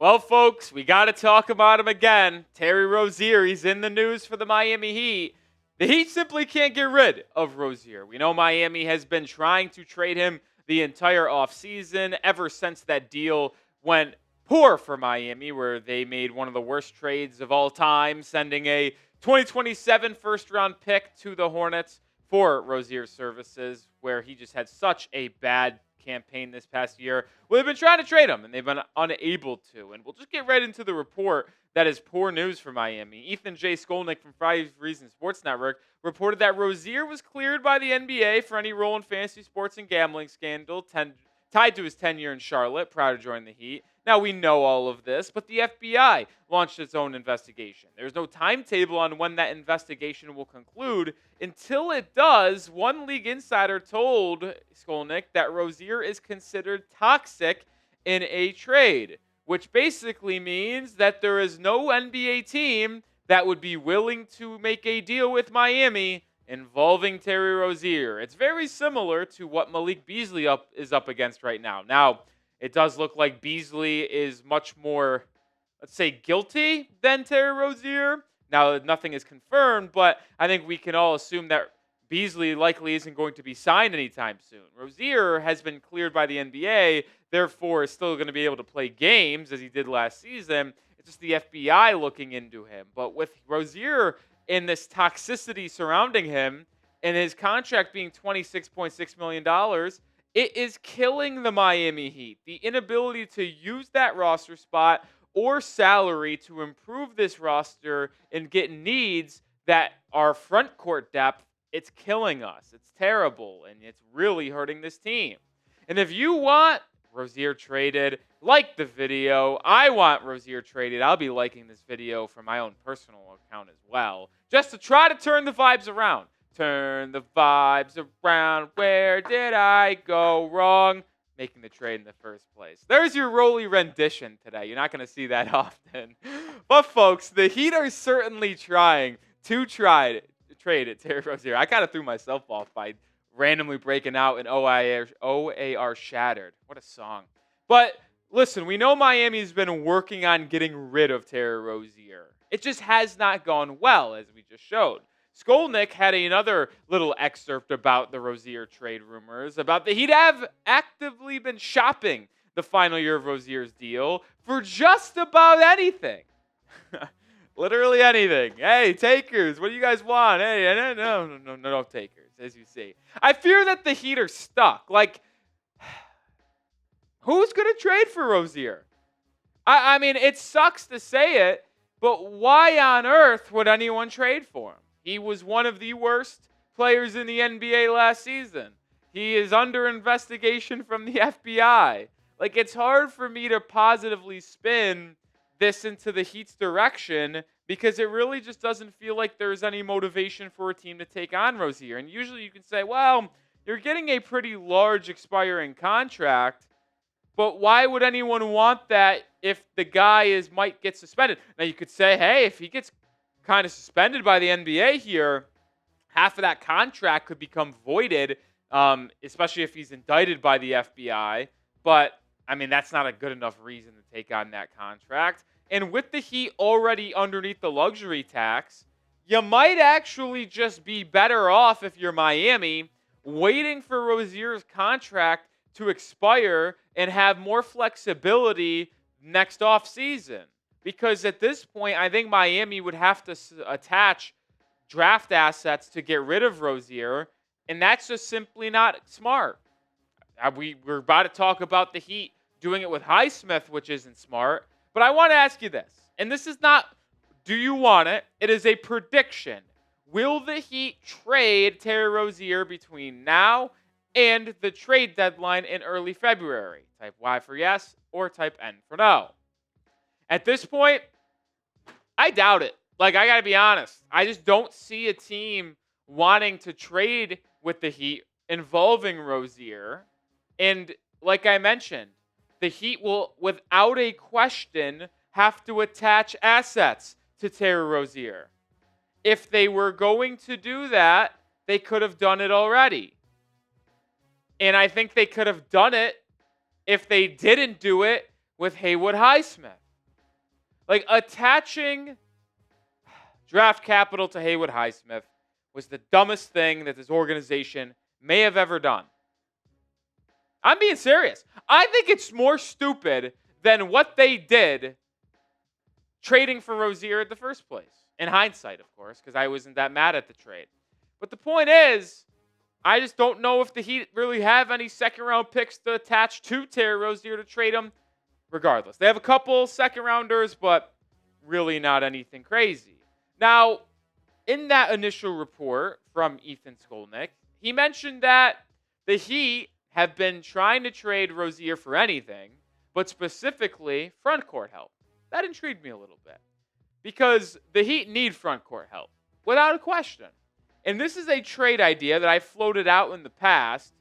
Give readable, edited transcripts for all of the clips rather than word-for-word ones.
Well, folks, we got to talk about him again. Terry Rozier, he's in the news for the Miami Heat. The Heat simply can't get rid of Rozier. We know Miami has been trying to trade him the entire offseason ever since that deal went poor for Miami, where they made one of the worst trades of all time, sending a 2027 first-round pick to the Hornets for Rozier's services, where he just had such a bad campaign this past year. Well, they've been trying to trade him, and they've been unable to. And we'll just get right into the report that is poor news for Miami. Ethan J. Skolnick from 5 Reasons Sports Network reported that Rozier was cleared by the NBA for any role in fantasy sports and gambling scandal tied to his tenure in Charlotte prior to joining the Heat. Now, we know all of this, but the FBI launched its own investigation. There's no timetable on when that investigation will conclude. Until it does, one league insider told Skolnick that Rozier is considered toxic in a trade, which basically means that there is no NBA team that would be willing to make a deal with Miami involving Terry Rozier. It's very similar to what Malik Beasley is up against right now. Now, it does look like Beasley is much more, let's say, guilty than Terry Rozier. Now, nothing is confirmed, but I think we can all assume that Beasley likely isn't going to be signed anytime soon. Rozier has been cleared by the NBA, therefore is still going to be able to play games as he did last season. It's just the FBI looking into him. But with Rozier and this toxicity surrounding him and his contract being $26.6 million, it is killing the Miami Heat. The inability to use that roster spot or salary to improve this roster and get needs that are front court depth, it's killing us. It's terrible, and it's really hurting this team. And if you want Rozier traded, like the video. I want Rozier traded. I'll be liking this video from my own personal account as well, just to try to turn the vibes around. Turn the vibes around. Where did I go wrong? Making the trade in the first place. There's your Rolly rendition today. You're not going to see that often. But, folks, the Heat are certainly trying to trade at Terry Rozier. I kind of threw myself off by randomly breaking out an OAR Shattered. What a song. But, listen, we know Miami's been working on getting rid of Terry Rozier. It just has not gone well, as we just showed. Skolnick had another little excerpt about the Rozier trade rumors, about that he'd have actively been shopping the final year of Rozier's deal for just about anything. Literally anything. Hey, takers, what do you guys want? Hey, no takers, as you see. I fear that the Heat are stuck. Like, who's going to trade for Rozier? I mean, it sucks to say it, but why on earth would anyone trade for him? He was one of the worst players in the NBA last season. He is under investigation from the FBI. Like, it's hard for me to positively spin this into the Heat's direction because it really just doesn't feel like there's any motivation for a team to take on Rozier. And usually you can say, well, you're getting a pretty large expiring contract, but why would anyone want that if the guy might get suspended? Now, you could say, hey, if he gets kind of suspended by the NBA here, half of that contract could become voided, especially if he's indicted by the FBI. But, I mean, that's not a good enough reason to take on that contract. And with the Heat already underneath the luxury tax, you might actually just be better off if you're Miami waiting for Rozier's contract to expire and have more flexibility next offseason. Because at this point, I think Miami would have to attach draft assets to get rid of Rozier, and that's just simply not smart. We're about to talk about the Heat doing it with Highsmith, which isn't smart. But I want to ask you this, and this is not, do you want it? It is a prediction. Will the Heat trade Terry Rozier between now and the trade deadline in early February? Type Y for yes or type N for no. At this point, I doubt it. Like, I got to be honest. I just don't see a team wanting to trade with the Heat involving Rozier. And like I mentioned, the Heat will, without a question, have to attach assets to Terry Rozier. If they were going to do that, they could have done it already. And I think they could have done it if they didn't do it with Haywood Highsmith. Like, attaching draft capital to Haywood Highsmith was the dumbest thing that this organization may have ever done. I'm being serious. I think it's more stupid than what they did trading for Rozier in the first place. In hindsight, of course, because I wasn't that mad at the trade. But the point is, I just don't know if the Heat really have any second-round picks to attach to Terry Rozier to trade him. Regardless, they have a couple second-rounders, but really not anything crazy. Now, in that initial report from Ethan Skolnick, he mentioned that the Heat have been trying to trade Rozier for anything, but specifically frontcourt help. That intrigued me a little bit because the Heat need frontcourt help, without a question. And this is a trade idea that I floated out in the past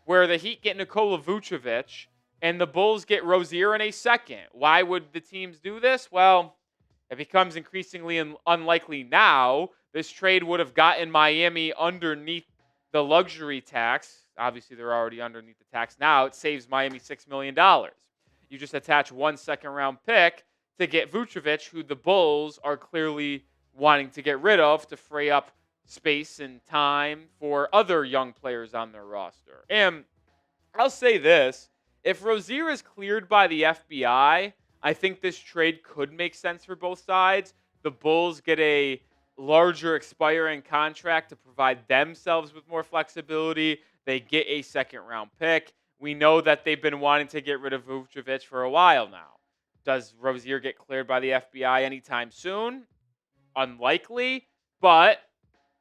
where the Heat get Nikola Vucevic and the Bulls get Rozier in a second. Why would the teams do this? Well, it becomes increasingly unlikely now. This trade would have gotten Miami underneath the luxury tax. Obviously, they're already underneath the tax now. It saves Miami $6 million. You just attach 1 second-round pick to get Vucevic, who the Bulls are clearly wanting to get rid of to free up space and time for other young players on their roster. And I'll say this. If Rozier is cleared by the FBI, I think this trade could make sense for both sides. The Bulls get a larger expiring contract to provide themselves with more flexibility. They get a second-round pick. We know that they've been wanting to get rid of Vucevic for a while now. Does Rozier get cleared by the FBI anytime soon? Unlikely, but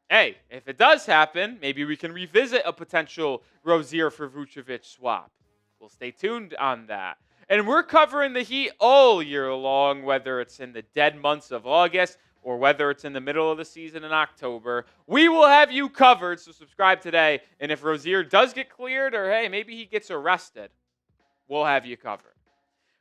hey, if it does happen, maybe we can revisit a potential Rozier for Vucevic swap. We'll stay tuned on that. And we're covering the Heat all year long, whether it's in the dead months of August or whether it's in the middle of the season in October. We will have you covered, so subscribe today. And if Rozier does get cleared or, hey, maybe he gets arrested, we'll have you covered.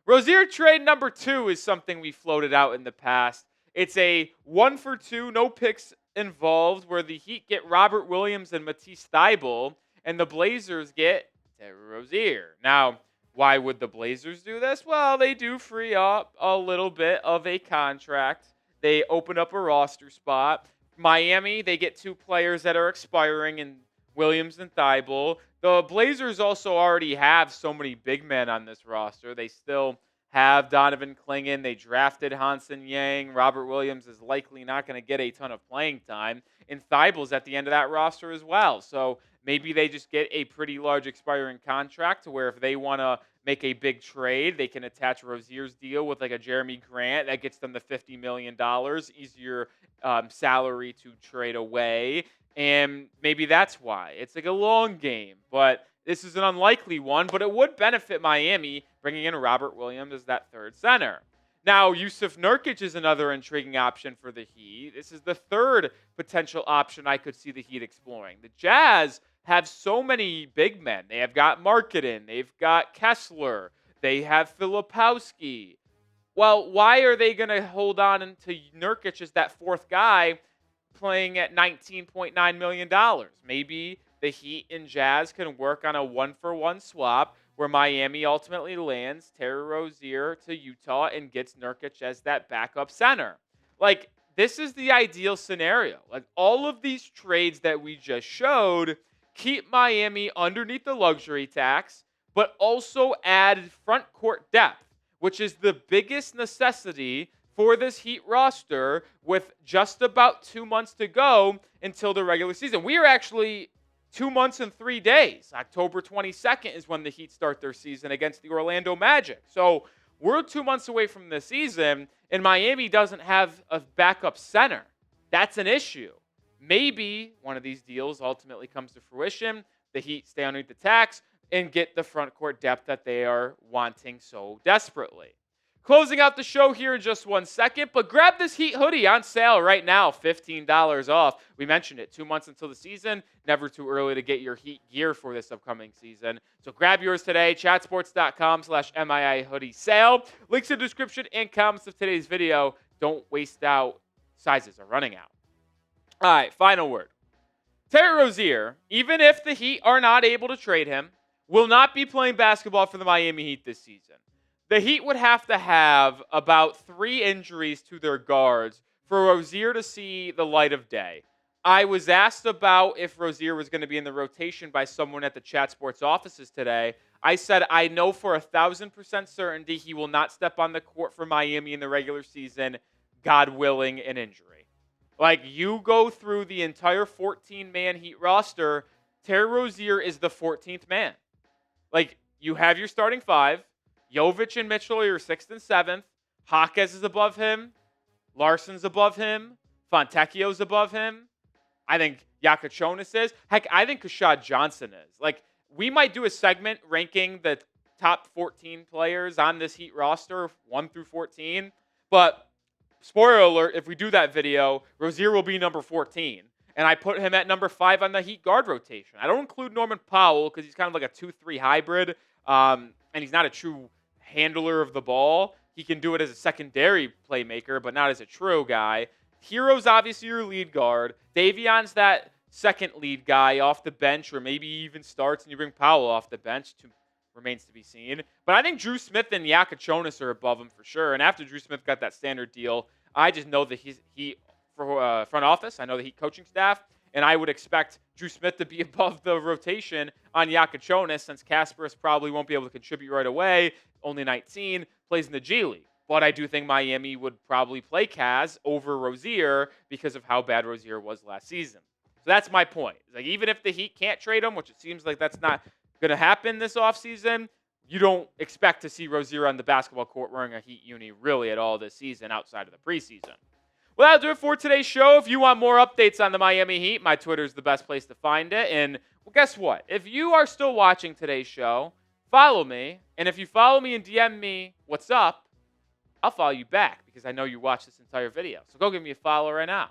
Rozier trade number 2 is something we floated out in the past. It's a 1-for-2, no picks involved, where the Heat get Robert Williams and Matisse Thybulle, and the Blazers get Terry Rozier. Now, why would the Blazers do this? Well, they do free up a little bit of a contract. They open up a roster spot. Miami, they get 2 players that are expiring in Williams and Thybulle. The Blazers also already have so many big men on this roster. They still have Donovan Clingan. They drafted Hansen Yang. Robert Williams is likely not going to get a ton of playing time. And Thybulle's at the end of that roster as well. So maybe they just get a pretty large expiring contract to where if they want to make a big trade, they can attach Rozier's deal with like a Jeremy Grant. That gets them the $50 million, easier salary to trade away. And maybe that's why. It's like a long game, but this is an unlikely one, but it would benefit Miami bringing in Robert Williams as that third center. Now, Jusuf Nurkic is another intriguing option for the Heat. This is the third potential option I could see the Heat exploring. The Jazz have so many big men. They have got Markkanen. They've got Kessler. They have Filipowski. Well, why are they going to hold on to Nurkic as that fourth guy playing at $19.9 million? Maybe the Heat and Jazz can work on a 1-for-1 swap where Miami ultimately lands Terry Rozier to Utah and gets Nurkic as that backup center. Like, this is the ideal scenario. Like, all of these trades that we just showed keep Miami underneath the luxury tax, but also add front court depth, which is the biggest necessity for this Heat roster with just about 2 months to go until the regular season. We are actually 2 months and 3 days. October 22nd is when the Heat start their season against the Orlando Magic. So we're 2 months away from the season, and Miami doesn't have a backup center. That's an issue. Maybe one of these deals ultimately comes to fruition. The Heat stay underneath the tax and get the front court depth that they are wanting so desperately. Closing out the show here in just 1 second, but grab this Heat hoodie on sale right now, $15 off. We mentioned it, 2 months until the season. Never too early to get your Heat gear for this upcoming season. So grab yours today, chatsports.com/MII hoodie sale. Links in the description and comments of today's video. Don't waste out. Sizes are running out. All right, final word. Terry Rozier, even if the Heat are not able to trade him, will not be playing basketball for the Miami Heat this season. The Heat would have to have about 3 injuries to their guards for Rozier to see the light of day. I was asked about if Rozier was going to be in the rotation by someone at the Chat Sports offices today. I said I know for 1,000% certainty he will not step on the court for Miami in the regular season, God willing, an injury. Like, you go through the entire 14-man Heat roster, Terry Rozier is the 14th man. Like, you have your starting 5. Jovic and Mitchell are your 6th and 7th. Jaquez is above him. Larson's above him. Fontecchio's above him. I think Yakachonis is. Heck, I think Kashad Johnson is. Like, we might do a segment ranking the top 14 players on this Heat roster, 1 through 14. But, spoiler alert, if we do that video, Rozier will be number 14. And I put him at number 5 on the Heat guard rotation. I don't include Norman Powell because he's kind of like a 2-3 hybrid. And he's not a true handler of the ball. He can do it as a secondary playmaker, but not as a true guy. Hero's obviously your lead guard. Davion's that second lead guy off the bench, or maybe even starts and you bring Powell off the bench. Remains to be seen. But I think Drew Smith and Yakachonis are above him for sure. And after Drew Smith got that standard deal, I just know that he for front office, I know the Heat coaching staff, and I would expect Drew Smith to be above the rotation on Yakachonis since Kasparis probably won't be able to contribute right away. Only 19, plays in the G League. But I do think Miami would probably play Kaz over Rozier because of how bad Rozier was last season. So that's my point. Like, even if the Heat can't trade him, which it seems like that's not going to happen this offseason, you don't expect to see Rozier on the basketball court wearing a Heat uni really at all this season outside of the preseason. Well, that'll do it for today's show. If you want more updates on the Miami Heat, my Twitter is the best place to find it. And well, guess what? If you are still watching today's show, follow me. And if you follow me and DM me what's up, I'll follow you back because I know you watched this entire video. So go give me a follow right now.